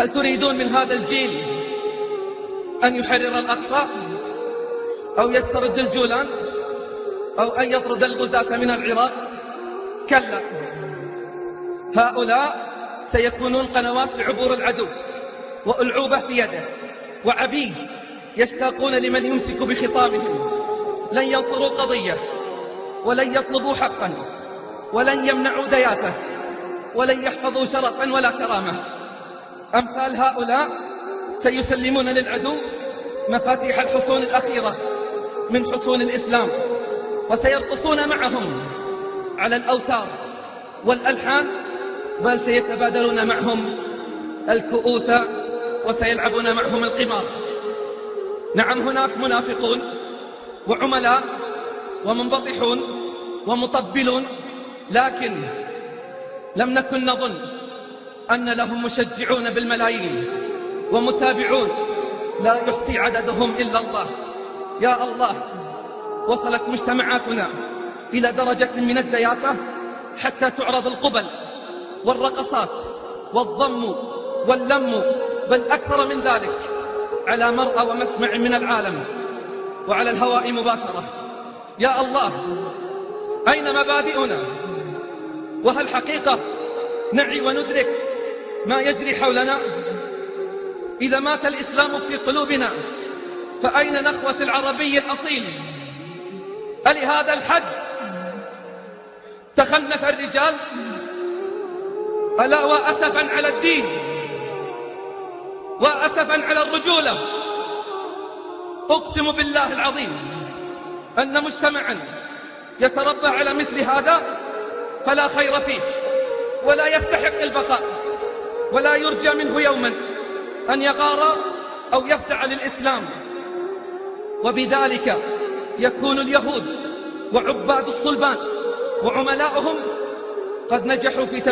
هل تريدون من هذا الجيل أن يحرر الأقصى أو يسترد الجولان أو أن يطرد الغزاة من العراق؟ كلا، هؤلاء سيكونون قنوات لعبور العدو وألعوبة بيده وعبيد يشتاقون لمن يمسك بخطامهم. لن ينصروا قضية ولن يطلبوا حقا ولن يمنعوا دياته ولن يحفظوا شرفا ولا كرامة. أمثال هؤلاء سيسلمون للعدو مفاتيح الحصون الأخيرة من حصون الإسلام، وسيرقصون معهم على الأوتار والألحان، بل سيتبادلون معهم الكؤوس وسيلعبون معهم القمار. نعم، هناك منافقون وعملاء ومنبطحون ومطبلون، لكن لم نكن نظن أن لهم مشجعون بالملايين ومتابعون لا يحصي عددهم إلا الله. يا الله، وصلت مجتمعاتنا إلى درجة من الدياثة حتى تعرض القبل والرقصات والضم واللم، بل أكثر من ذلك، على مرأى ومسمع من العالم وعلى الهواء مباشرة. يا الله، أين مبادئنا؟ وهل حقيقة نعي وندرك ما يجري حولنا؟ إذا مات الإسلام في قلوبنا فأين نخوة العربي الأصيل؟ ألهذا الحد تخنث الرجال؟ ألا وأسفا على الدين وأسفا على الرجولة. أقسم بالله العظيم أن مجتمعا يتربى على مثل هذا فلا خير فيه ولا يستحق البقاء، ولا يرجى منه يوما أن يغار أو يفزع للإسلام. وبذلك يكون اليهود وعباد الصلبان وعملاؤهم قد نجحوا في